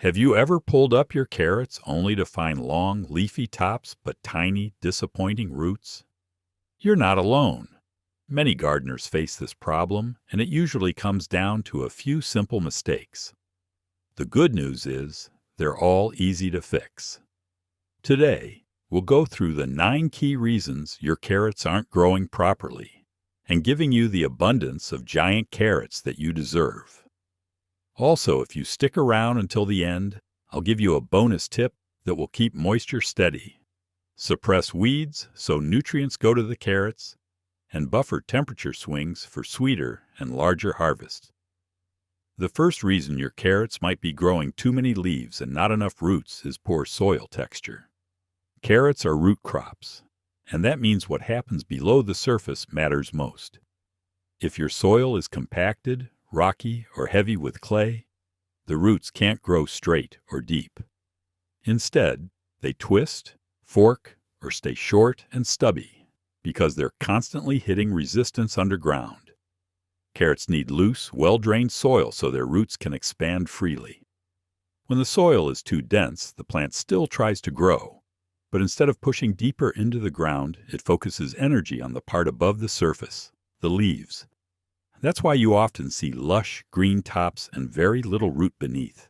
Have you ever pulled up your carrots only to find long, leafy tops but tiny, disappointing roots? You're not alone. Many gardeners face this problem, and it usually comes down to a few simple mistakes. The good news is, they're all easy to fix. Today, we'll go through the 9 key reasons your carrots aren't growing properly, and giving you the abundance of giant carrots that you deserve. Also, if you stick around until the end, I'll give you a bonus tip that will keep moisture steady, suppress weeds so nutrients go to the carrots, and buffer temperature swings for sweeter and larger harvests. The first reason your carrots might be growing too many leaves and not enough roots is poor soil texture. Carrots are root crops, and that means what happens below the surface matters most. If your soil is compacted, rocky, or heavy with clay, the roots can't grow straight or deep. Instead, they twist, fork, or stay short and stubby because they're constantly hitting resistance underground. Carrots need loose, well-drained soil so their roots can expand freely. When the soil is too dense, the plant still tries to grow, but instead of pushing deeper into the ground, it focuses energy on the part above the surface, the leaves. That's why you often see lush, green tops and very little root beneath.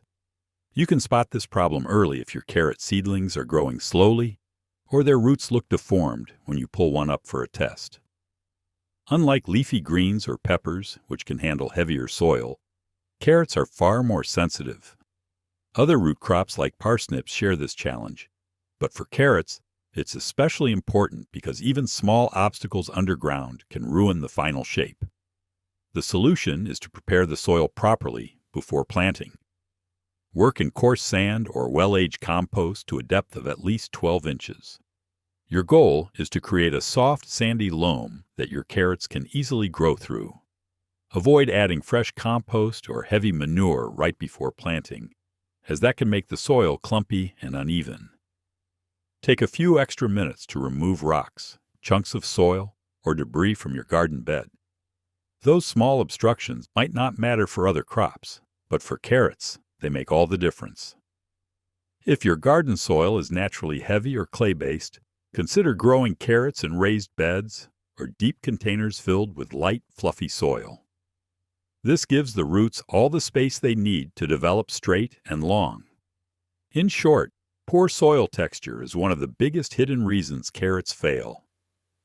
You can spot this problem early if your carrot seedlings are growing slowly or their roots look deformed when you pull one up for a test. Unlike leafy greens or peppers, which can handle heavier soil, carrots are far more sensitive. Other root crops like parsnips share this challenge, but for carrots, it's especially important because even small obstacles underground can ruin the final shape. The solution is to prepare the soil properly before planting. Work in coarse sand or well-aged compost to a depth of at least 12 inches. Your goal is to create a soft, sandy loam that your carrots can easily grow through. Avoid adding fresh compost or heavy manure right before planting, as that can make the soil clumpy and uneven. Take a few extra minutes to remove rocks, chunks of soil, or debris from your garden bed. Those small obstructions might not matter for other crops, but for carrots, they make all the difference. If your garden soil is naturally heavy or clay-based, consider growing carrots in raised beds or deep containers filled with light, fluffy soil. This gives the roots all the space they need to develop straight and long. In short, poor soil texture is one of the biggest hidden reasons carrots fail.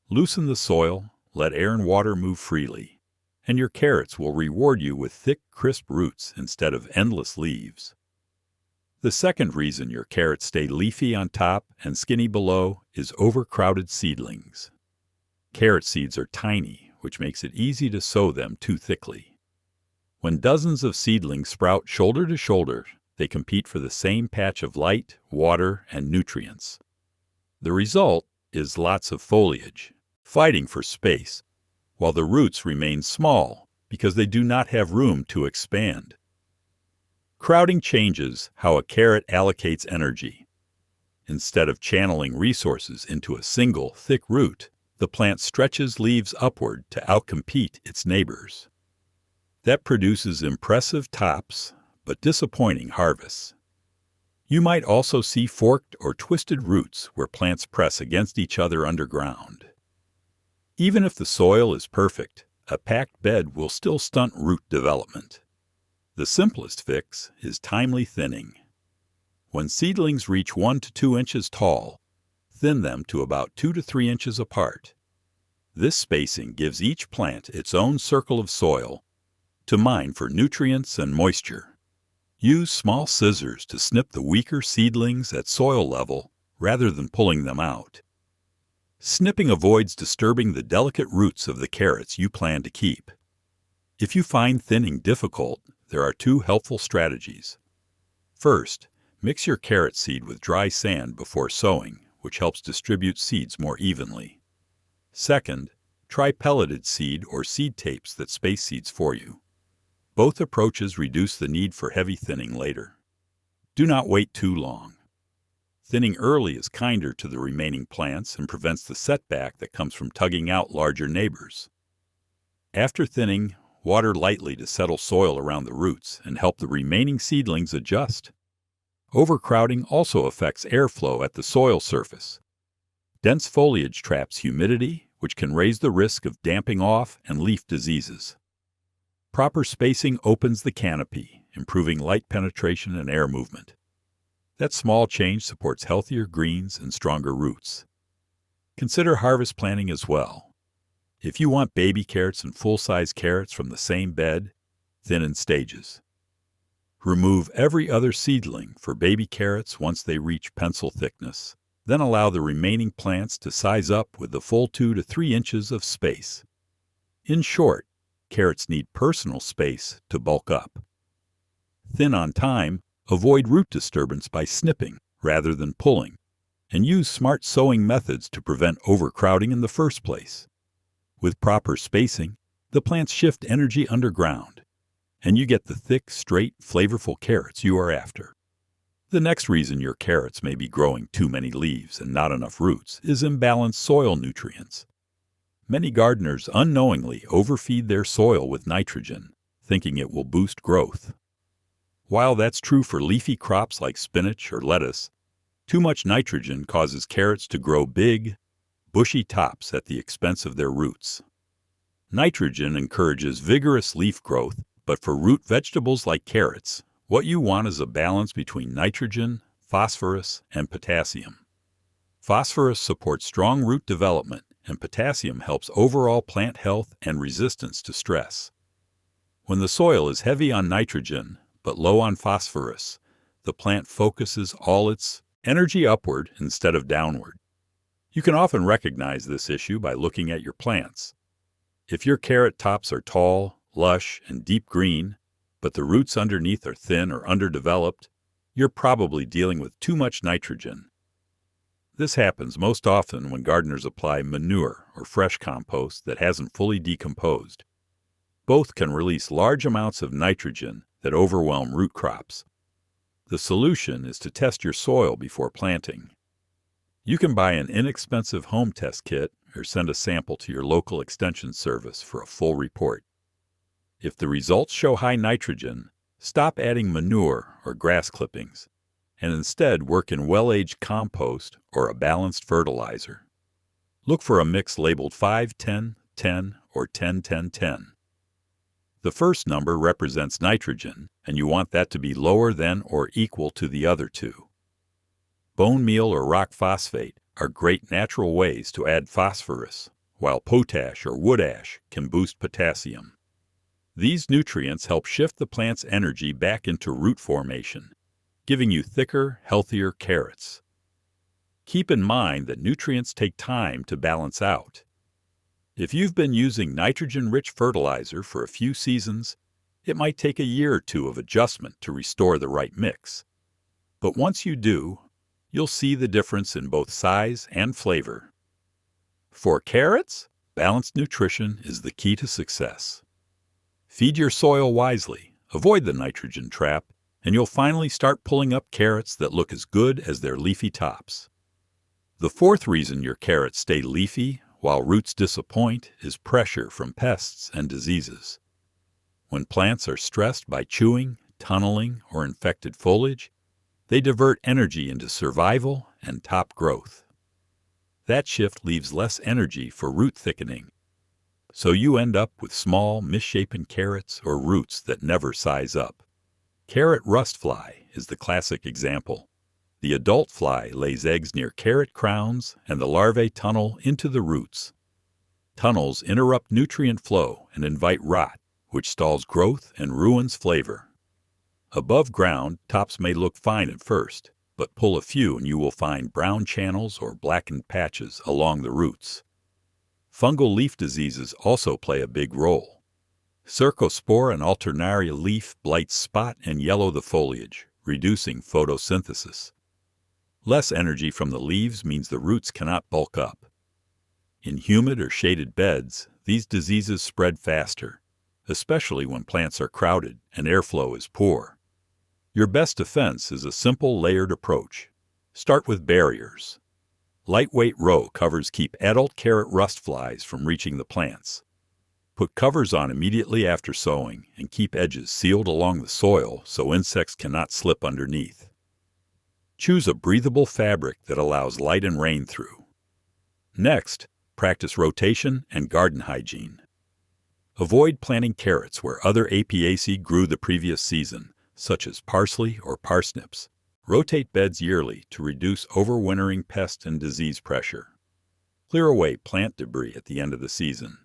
Loosen the soil, let air and water move freely, and your carrots will reward you with thick, crisp roots instead of endless leaves. The second reason your carrots stay leafy on top and skinny below is overcrowded seedlings. Carrot seeds are tiny, which makes it easy to sow them too thickly. When dozens of seedlings sprout shoulder to shoulder, they compete for the same patch of light, water, and nutrients. The result is lots of foliage, fighting for space, while the roots remain small because they do not have room to expand. Crowding changes how a carrot allocates energy. Instead of channeling resources into a single, thick root, the plant stretches leaves upward to outcompete its neighbors. That produces impressive tops, but disappointing harvests. You might also see forked or twisted roots where plants press against each other underground. Even if the soil is perfect, a packed bed will still stunt root development. The simplest fix is timely thinning. When seedlings reach 1 to 2 inches tall, thin them to about 2 to 3 inches apart. This spacing gives each plant its own circle of soil to mine for nutrients and moisture. Use small scissors to snip the weaker seedlings at soil level rather than pulling them out. Snipping avoids disturbing the delicate roots of the carrots you plan to keep. If you find thinning difficult, there are 2 helpful strategies. First, mix your carrot seed with dry sand before sowing, which helps distribute seeds more evenly. Second, try pelleted seed or seed tapes that space seeds for you. Both approaches reduce the need for heavy thinning later. Do not wait too long. Thinning early is kinder to the remaining plants and prevents the setback that comes from tugging out larger neighbors. After thinning, water lightly to settle soil around the roots and help the remaining seedlings adjust. Overcrowding also affects airflow at the soil surface. Dense foliage traps humidity, which can raise the risk of damping off and leaf diseases. Proper spacing opens the canopy, improving light penetration and air movement. That small change supports healthier greens and stronger roots. Consider harvest planning as well. If you want baby carrots and full-size carrots from the same bed, thin in stages. Remove every other seedling for baby carrots once they reach pencil thickness. Then allow the remaining plants to size up with the full 2 to 3 inches of space. In short, carrots need personal space to bulk up. Thin on time, avoid root disturbance by snipping rather than pulling, and use smart sowing methods to prevent overcrowding in the first place. With proper spacing, the plants shift energy underground, and you get the thick, straight, flavorful carrots you are after. The next reason your carrots may be growing too many leaves and not enough roots is imbalanced soil nutrients. Many gardeners unknowingly overfeed their soil with nitrogen, thinking it will boost growth. While that's true for leafy crops like spinach or lettuce, too much nitrogen causes carrots to grow big, bushy tops at the expense of their roots. Nitrogen encourages vigorous leaf growth, but for root vegetables like carrots, what you want is a balance between nitrogen, phosphorus, and potassium. Phosphorus supports strong root development, and potassium helps overall plant health and resistance to stress. When the soil is heavy on nitrogen but low on phosphorus, the plant focuses all its energy upward instead of downward. You can often recognize this issue by looking at your plants. If your carrot tops are tall, lush, and deep green, but the roots underneath are thin or underdeveloped, you're probably dealing with too much nitrogen. This happens most often when gardeners apply manure or fresh compost that hasn't fully decomposed. Both can release large amounts of nitrogen that overwhelm root crops. The solution is to test your soil before planting. You can buy an inexpensive home test kit or send a sample to your local extension service for a full report. If the results show high nitrogen, stop adding manure or grass clippings, and instead work in well-aged compost or a balanced fertilizer. Look for a mix labeled 5-10-10 or 10-10-10. The first number represents nitrogen, and you want that to be lower than or equal to the other two. Bone meal or rock phosphate are great natural ways to add phosphorus, while potash or wood ash can boost potassium. These nutrients help shift the plant's energy back into root formation, giving you thicker, healthier carrots. Keep in mind that nutrients take time to balance out. If you've been using nitrogen-rich fertilizer for a few seasons, it might take a year or two of adjustment to restore the right mix. But once you do, you'll see the difference in both size and flavor. For carrots, balanced nutrition is the key to success. Feed your soil wisely, avoid the nitrogen trap, and you'll finally start pulling up carrots that look as good as their leafy tops. The fourth reason your carrots stay leafy while roots disappoint is pressure from pests and diseases. When plants are stressed by chewing, tunneling, or infected foliage, they divert energy into survival and top growth. That shift leaves less energy for root thickening, so you end up with small, misshapen carrots or roots that never size up. Carrot rust fly is the classic example. The adult fly lays eggs near carrot crowns, and the larvae tunnel into the roots. Tunnels interrupt nutrient flow and invite rot, which stalls growth and ruins flavor. Above ground, tops may look fine at first, but pull a few and you will find brown channels or blackened patches along the roots. Fungal leaf diseases also play a big role. Cercospora and alternaria leaf blights spot and yellow the foliage, reducing photosynthesis. Less energy from the leaves means the roots cannot bulk up. In humid or shaded beds, these diseases spread faster, especially when plants are crowded and airflow is poor. Your best defense is a simple layered approach. Start with barriers. Lightweight row covers keep adult carrot rust flies from reaching the plants. Put covers on immediately after sowing and keep edges sealed along the soil so insects cannot slip underneath. Choose a breathable fabric that allows light and rain through. Next, practice rotation and garden hygiene. Avoid planting carrots where other Apiaceae grew the previous season, such as parsley or parsnips. Rotate beds yearly to reduce overwintering pest and disease pressure. Clear away plant debris at the end of the season,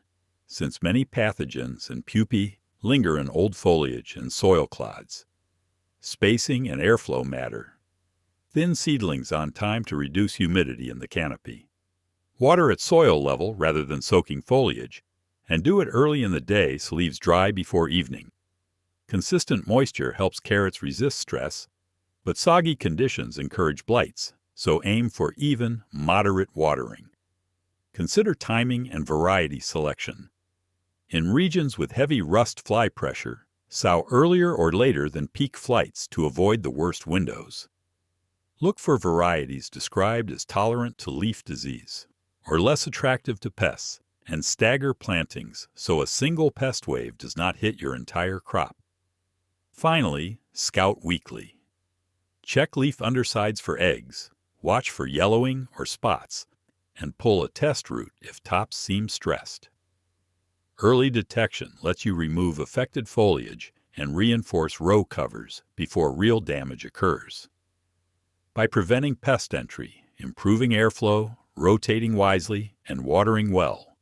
since many pathogens and pupae linger in old foliage and soil clods. Spacing and airflow matter. Thin seedlings on time to reduce humidity in the canopy. Water at soil level rather than soaking foliage, and do it early in the day so leaves dry before evening. Consistent moisture helps carrots resist stress, but soggy conditions encourage blights, so aim for even, moderate watering. Consider timing and variety selection. In regions with heavy rust fly pressure, sow earlier or later than peak flights to avoid the worst windows. Look for varieties described as tolerant to leaf disease or less attractive to pests, and stagger plantings so a single pest wave does not hit your entire crop. Finally, scout weekly. Check leaf undersides for eggs, watch for yellowing or spots, and pull a test root if tops seem stressed. Early detection lets you remove affected foliage and reinforce row covers before real damage occurs. By preventing pest entry, improving airflow, rotating wisely, and watering well,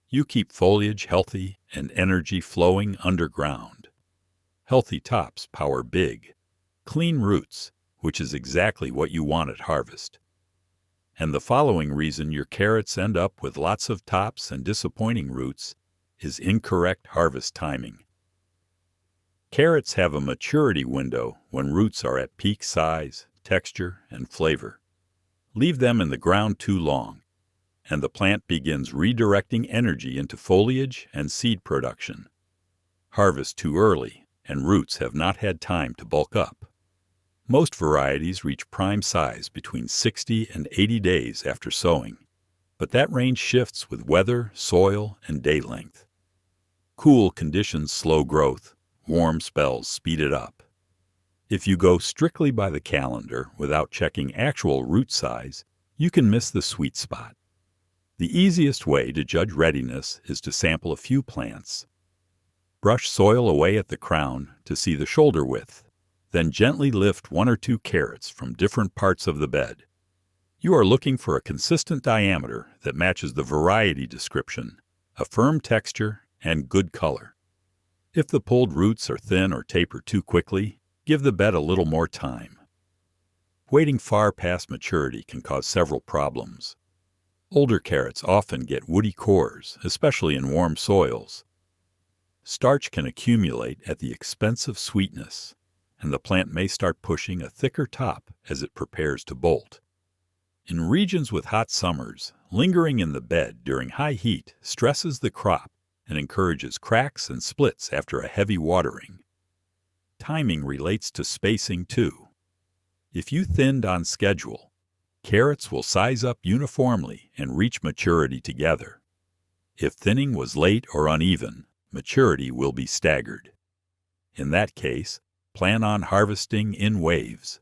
you keep foliage healthy and energy flowing underground. Healthy tops power big, clean roots, which is exactly what you want at harvest. And the following reason your carrots end up with lots of tops and disappointing roots is incorrect harvest timing. Carrots have a maturity window when roots are at peak size, texture, and flavor. Leave them in the ground too long, and the plant begins redirecting energy into foliage and seed production. Harvest too early, and roots have not had time to bulk up. Most varieties reach prime size between 60 and 80 days after sowing, but that range shifts with weather, soil, and day length. Cool conditions slow growth, warm spells speed it up. If you go strictly by the calendar without checking actual root size, you can miss the sweet spot. The easiest way to judge readiness is to sample a few plants. Brush soil away at the crown to see the shoulder width, then gently lift 1 or 2 carrots from different parts of the bed. You are looking for a consistent diameter that matches the variety description, a firm texture, and good color. If the pulled roots are thin or taper too quickly, give the bed a little more time. Waiting far past maturity can cause several problems. Older carrots often get woody cores, especially in warm soils. Starch can accumulate at the expense of sweetness, and the plant may start pushing a thicker top as it prepares to bolt. In regions with hot summers, lingering in the bed during high heat stresses the crop and encourages cracks and splits after a heavy watering. Timing relates to spacing too. If you thinned on schedule, carrots will size up uniformly and reach maturity together. If thinning was late or uneven, maturity will be staggered. In that case, plan on harvesting in waves.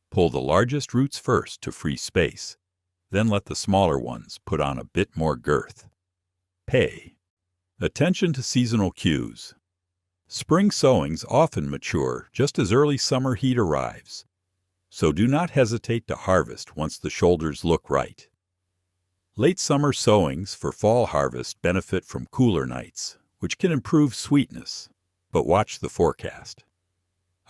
Pull the largest roots first to free space, then let the smaller ones put on a bit more girth. Pay attention to seasonal cues. Spring sowings often mature just as early summer heat arrives, so do not hesitate to harvest once the shoulders look right. Late summer sowings for fall harvest benefit from cooler nights, which can improve sweetness, but watch the forecast.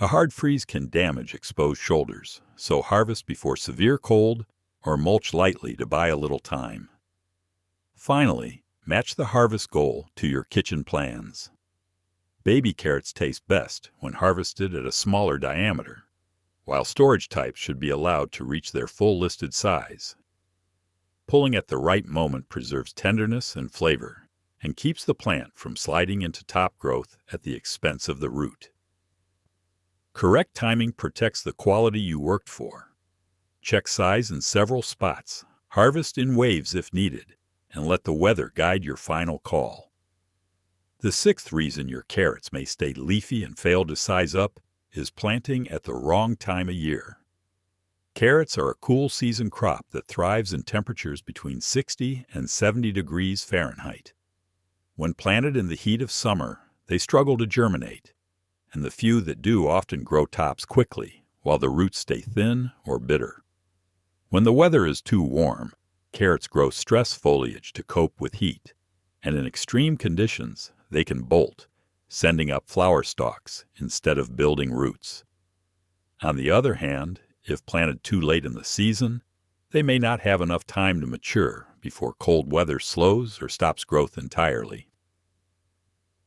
A hard freeze can damage exposed shoulders, so harvest before severe cold or mulch lightly to buy a little time. Finally, match the harvest goal to your kitchen plans. Baby carrots taste best when harvested at a smaller diameter, while storage types should be allowed to reach their full listed size. Pulling at the right moment preserves tenderness and flavor, and keeps the plant from sliding into top growth at the expense of the root. Correct timing protects the quality you worked for. Check size in several spots, harvest in waves if needed, and let the weather guide your final call. The 6th reason your carrots may stay leafy and fail to size up is planting at the wrong time of year. Carrots are a cool season crop that thrives in temperatures between 60 and 70 degrees Fahrenheit. When planted in the heat of summer, they struggle to germinate, and the few that do often grow tops quickly, while the roots stay thin or bitter. When the weather is too warm, carrots grow stress foliage to cope with heat, and in extreme conditions, they can bolt, sending up flower stalks instead of building roots. On the other hand, if planted too late in the season, they may not have enough time to mature before cold weather slows or stops growth entirely.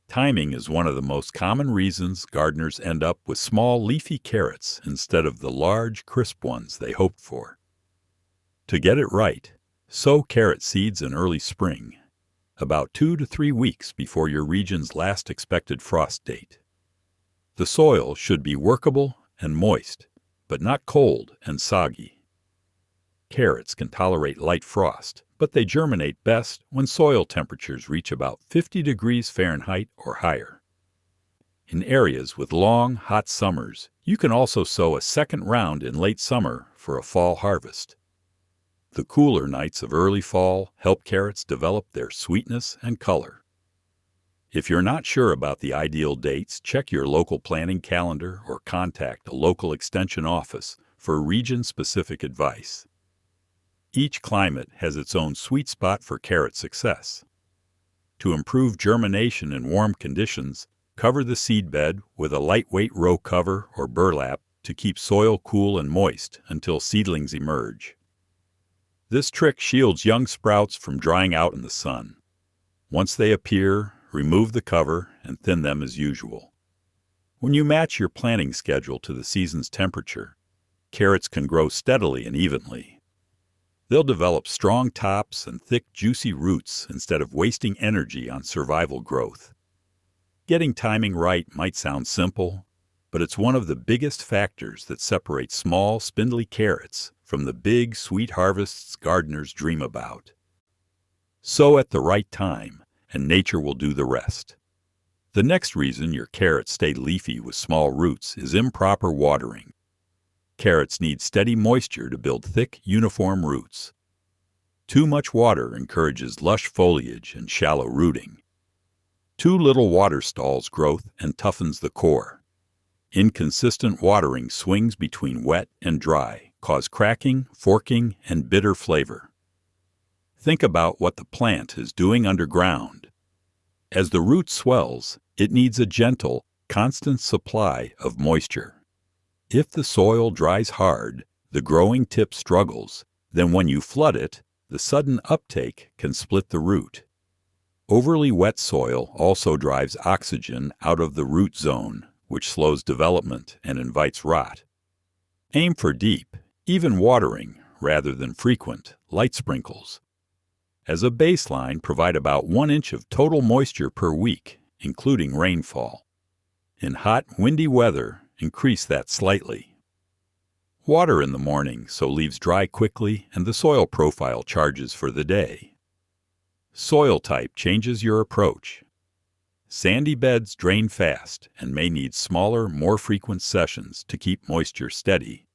Timing is one of the most common reasons gardeners end up with small leafy carrots instead of the large, crisp ones they hoped for. To get it right, sow carrot seeds in early spring, about 2 to 3 weeks before your region's last expected frost date. The soil should be workable and moist, but not cold and soggy. Carrots can tolerate light frost, but they germinate best when soil temperatures reach about 50 degrees Fahrenheit or higher. In areas with long, hot summers, you can also sow a second round in late summer for a fall harvest. The cooler nights of early fall help carrots develop their sweetness and color. If you're not sure about the ideal dates, check your local planting calendar or contact a local extension office for region-specific advice. Each climate has its own sweet spot for carrot success. To improve germination in warm conditions, cover the seedbed with a lightweight row cover or burlap to keep soil cool and moist until seedlings emerge. This trick shields young sprouts from drying out in the sun. Once they appear, remove the cover and thin them as usual. When you match your planting schedule to the season's temperature, carrots can grow steadily and evenly. They'll develop strong tops and thick, juicy roots instead of wasting energy on survival growth. Getting timing right might sound simple, but it's one of the biggest factors that separates small, spindly carrots from the big, sweet harvests gardeners dream about. Sow at the right time, and nature will do the rest. The next reason your carrots stay leafy with small roots is improper watering. Carrots need steady moisture to build thick, uniform roots. Too much water encourages lush foliage and shallow rooting. Too little water stalls growth and toughens the core. Inconsistent watering swings between wet and dry cause cracking, forking, and bitter flavor. Think about what the plant is doing underground. As the root swells, it needs a gentle, constant supply of moisture. If the soil dries hard, the growing tip struggles. Then when you flood it, the sudden uptake can split the root. Overly wet soil also drives oxygen out of the root zone, which slows development and invites rot. Aim for deep, even watering, rather than frequent, light sprinkles. As a baseline, provide about 1 inch of total moisture per week, including rainfall. In hot, windy weather, increase that slightly. Water in the morning so leaves dry quickly and the soil profile charges for the day. Soil type changes your approach. Sandy beds drain fast and may need smaller, more frequent sessions to keep moisture steady.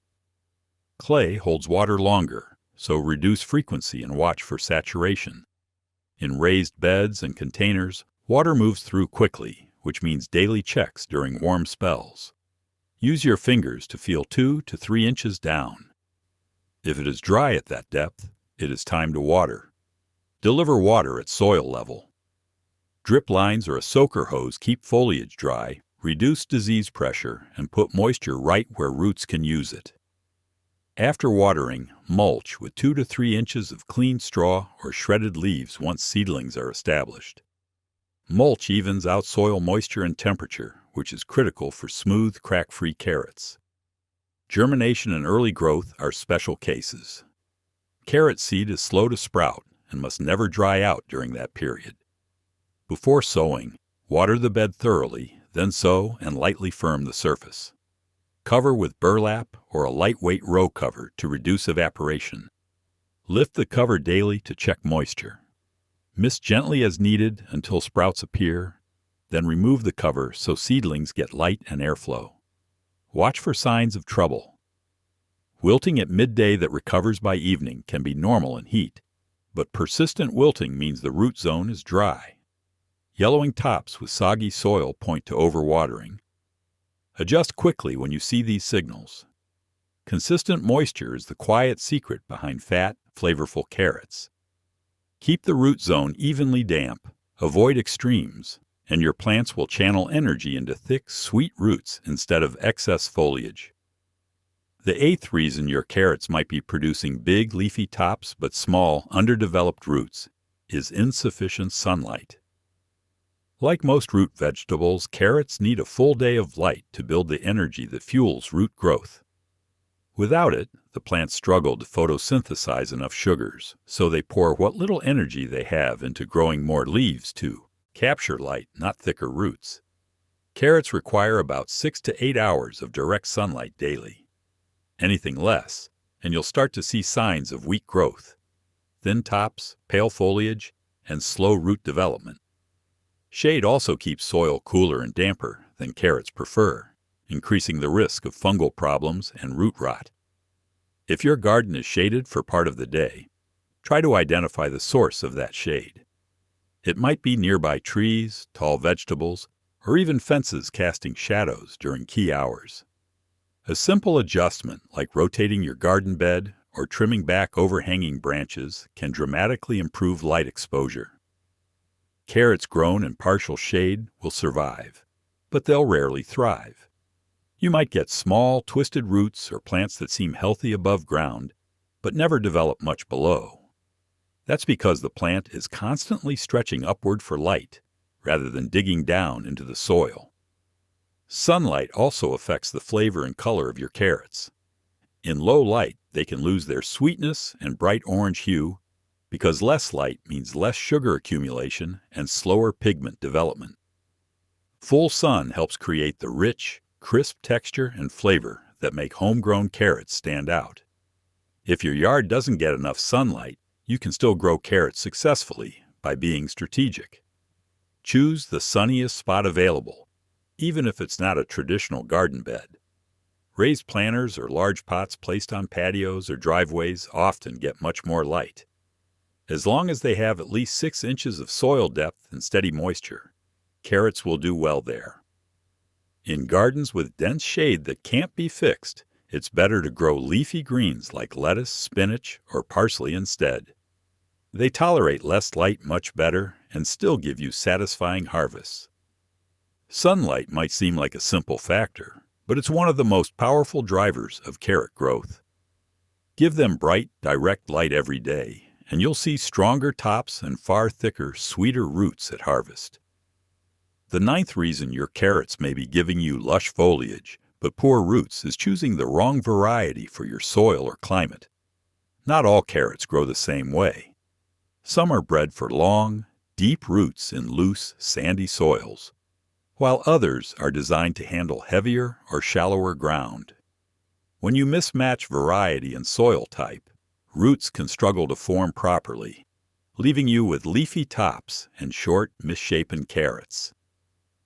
Clay holds water longer, so reduce frequency and watch for saturation. In raised beds and containers, water moves through quickly, which means daily checks during warm spells. Use your fingers to feel 2 to 3 inches down. If it is dry at that depth, it is time to water. Deliver water at soil level. Drip lines or a soaker hose keep foliage dry, reduce disease pressure, and put moisture right where roots can use it. After watering, mulch with 2 to 3 inches of clean straw or shredded leaves once seedlings are established. Mulch evens out soil moisture and temperature, which is critical for smooth, crack-free carrots. Germination and early growth are special cases. Carrot seed is slow to sprout and must never dry out during that period. Before sowing, water the bed thoroughly, then sow and lightly firm the surface. Cover with burlap or a lightweight row cover to reduce evaporation. Lift the cover daily to check moisture. Mist gently as needed until sprouts appear, then remove the cover so seedlings get light and airflow. Watch for signs of trouble. Wilting at midday that recovers by evening can be normal in heat, but persistent wilting means the root zone is dry. Yellowing tops with soggy soil point to overwatering. Adjust quickly when you see these signals. Consistent moisture is the quiet secret behind fat, flavorful carrots. Keep the root zone evenly damp, avoid extremes, and your plants will channel energy into thick, sweet roots instead of excess foliage. The 8th reason your carrots might be producing big leafy tops but small, underdeveloped roots is insufficient sunlight. Like most root vegetables, carrots need a full day of light to build the energy that fuels root growth. Without it, the plants struggle to photosynthesize enough sugars, so they pour what little energy they have into growing more leaves to capture light, not thicker roots. Carrots require about 6 to 8 hours of direct sunlight daily. Anything less, and you'll start to see signs of weak growth, thin tops, pale foliage, and slow root development. Shade also keeps soil cooler and damper than carrots prefer, increasing the risk of fungal problems and root rot. If your garden is shaded for part of the day, try to identify the source of that shade. It might be nearby trees, tall vegetables, or even fences casting shadows during key hours. A simple adjustment like rotating your garden bed or trimming back overhanging branches can dramatically improve light exposure. Carrots grown in partial shade will survive, but they'll rarely thrive. You might get small, twisted roots or plants that seem healthy above ground, but never develop much below. That's because the plant is constantly stretching upward for light, rather than digging down into the soil. Sunlight also affects the flavor and color of your carrots. In low light, they can lose their sweetness and bright orange hue, because less light means less sugar accumulation and slower pigment development. Full sun helps create the rich, crisp texture and flavor that make homegrown carrots stand out. If your yard doesn't get enough sunlight, you can still grow carrots successfully by being strategic. Choose the sunniest spot available, even if it's not a traditional garden bed. Raised planters or large pots placed on patios or driveways often get much more light. As long as they have at least 6 inches of soil depth and steady moisture, carrots will do well there. In gardens with dense shade that can't be fixed, it's better to grow leafy greens like lettuce, spinach, or parsley instead. They tolerate less light much better and still give you satisfying harvests. Sunlight might seem like a simple factor, but it's one of the most powerful drivers of carrot growth. Give them bright, direct light every day, and you'll see stronger tops and far thicker, sweeter roots at harvest. The 9th reason your carrots may be giving you lush foliage but poor roots is choosing the wrong variety for your soil or climate. Not all carrots grow the same way. Some are bred for long, deep roots in loose, sandy soils, while others are designed to handle heavier or shallower ground. When you mismatch variety and soil type, roots can struggle to form properly, leaving you with leafy tops and short, misshapen carrots.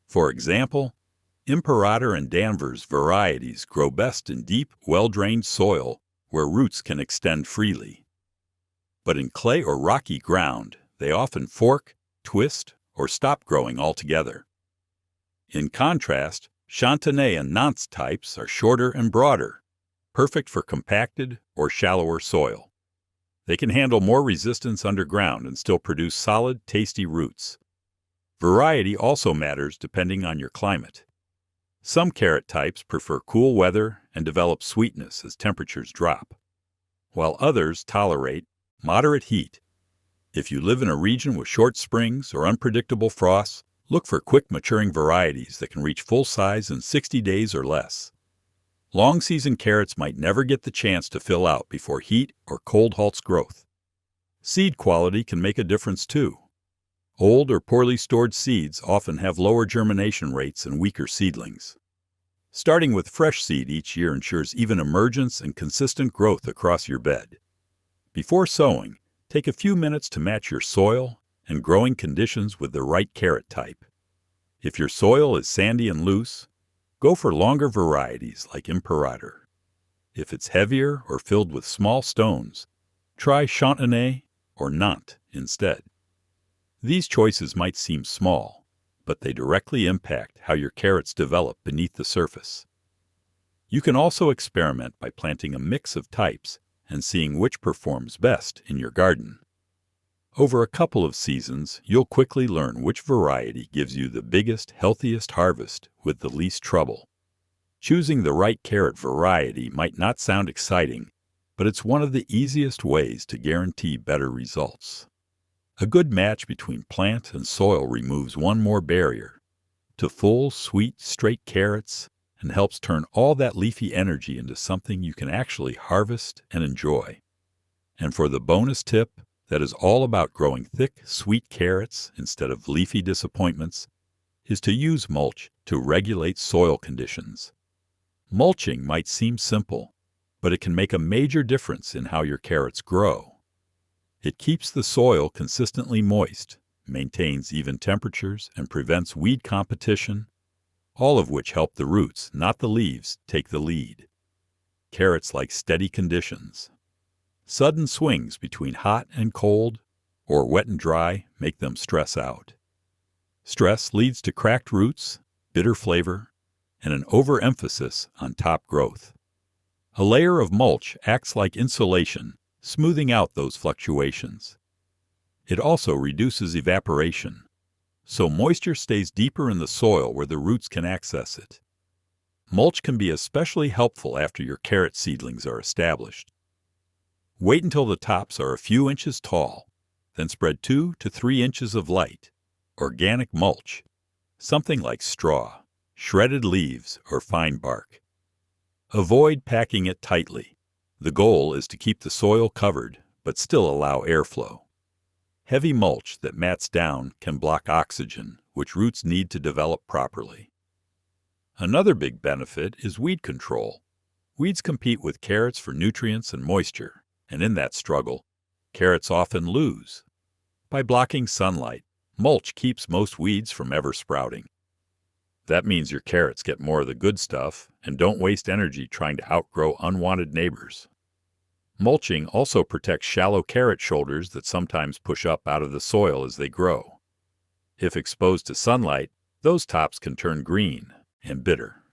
For example, Improper and Danvers varieties grow best in deep, well-drained soil where roots can extend freely. But in clay or rocky ground, they often fork, twist, or stop growing altogether. In contrast, Chantenay and Nantes types are shorter and broader, perfect for compacted or shallower soil. They can handle more resistance underground and still produce solid, tasty roots. Variety also matters depending on your climate. Some carrot types prefer cool weather and develop sweetness as temperatures drop, while others tolerate moderate heat. If you live in a region with short springs or unpredictable frosts, look for quick-maturing varieties that can reach full size in 60 days or less. Long-season carrots might never get the chance to fill out before heat or cold halts growth. Seed quality can make a difference too. Old or poorly stored seeds often have lower germination rates and weaker seedlings. Starting with fresh seed each year ensures even emergence and consistent growth across your bed. Before sowing, take a few minutes to match your soil and growing conditions with the right carrot type. If your soil is sandy and loose, go for longer varieties like Improper. If it's heavier or filled with small stones, try chantenay or Nantes instead. These choices might seem small, but they directly impact how your carrots develop beneath the surface. You can also experiment by planting a mix of types and seeing which performs best in your garden. Over a couple of seasons, you'll quickly learn which variety gives you the biggest, healthiest harvest with the least trouble. Choosing the right carrot variety might not sound exciting, but it's one of the easiest ways to guarantee better results. A good match between plant and soil removes one more barrier to full, sweet, straight carrots and helps turn all that leafy energy into something you can actually harvest and enjoy. And for the bonus tip that is all about growing thick, sweet carrots instead of leafy disappointments, is to use mulch to regulate soil conditions. Mulching might seem simple, but it can make a major difference in how your carrots grow. It keeps the soil consistently moist, maintains even temperatures, and prevents weed competition, all of which help the roots, not the leaves, take the lead. Carrots like steady conditions. Sudden swings between hot and cold, or wet and dry, make them stress out. Stress leads to cracked roots, bitter flavor, and an overemphasis on top growth. A layer of mulch acts like insulation, smoothing out those fluctuations. It also reduces evaporation, so moisture stays deeper in the soil where the roots can access it. Mulch can be especially helpful after your carrot seedlings are established. Wait until the tops are a few inches tall, then spread 2 to 3 inches of light, organic mulch, something like straw, shredded leaves, or fine bark. Avoid packing it tightly. The goal is to keep the soil covered, but still allow airflow. Heavy mulch that mats down can block oxygen, which roots need to develop properly. Another big benefit is weed control. Weeds compete with carrots for nutrients and moisture, and in that struggle, carrots often lose. By blocking sunlight, mulch keeps most weeds from ever sprouting. That means your carrots get more of the good stuff and don't waste energy trying to outgrow unwanted neighbors. Mulching also protects shallow carrot shoulders that sometimes push up out of the soil as they grow. If exposed to sunlight, those tops can turn green and bitter.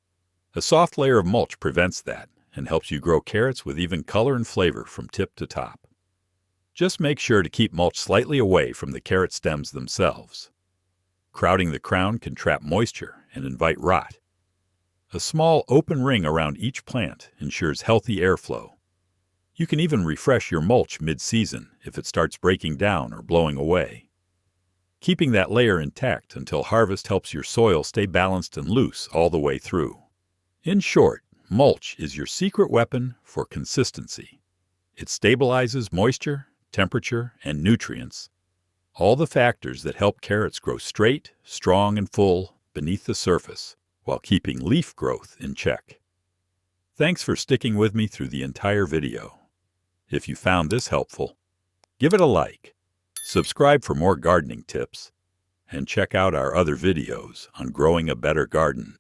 A soft layer of mulch prevents that and helps you grow carrots with even color and flavor from tip to top. Just make sure to keep mulch slightly away from the carrot stems themselves. Crowding the crown can trap moisture and invite rot. A small open ring around each plant ensures healthy airflow. You can even refresh your mulch mid-season if it starts breaking down or blowing away. Keeping that layer intact until harvest helps your soil stay balanced and loose all the way through. In short, mulch is your secret weapon for consistency. It stabilizes moisture, temperature, and nutrients, all the factors that help carrots grow straight, strong, and full beneath the surface while keeping leaf growth in check. Thanks for sticking with me through the entire video. If you found this helpful, give it a like, subscribe for more gardening tips, and check out our other videos on growing a better garden.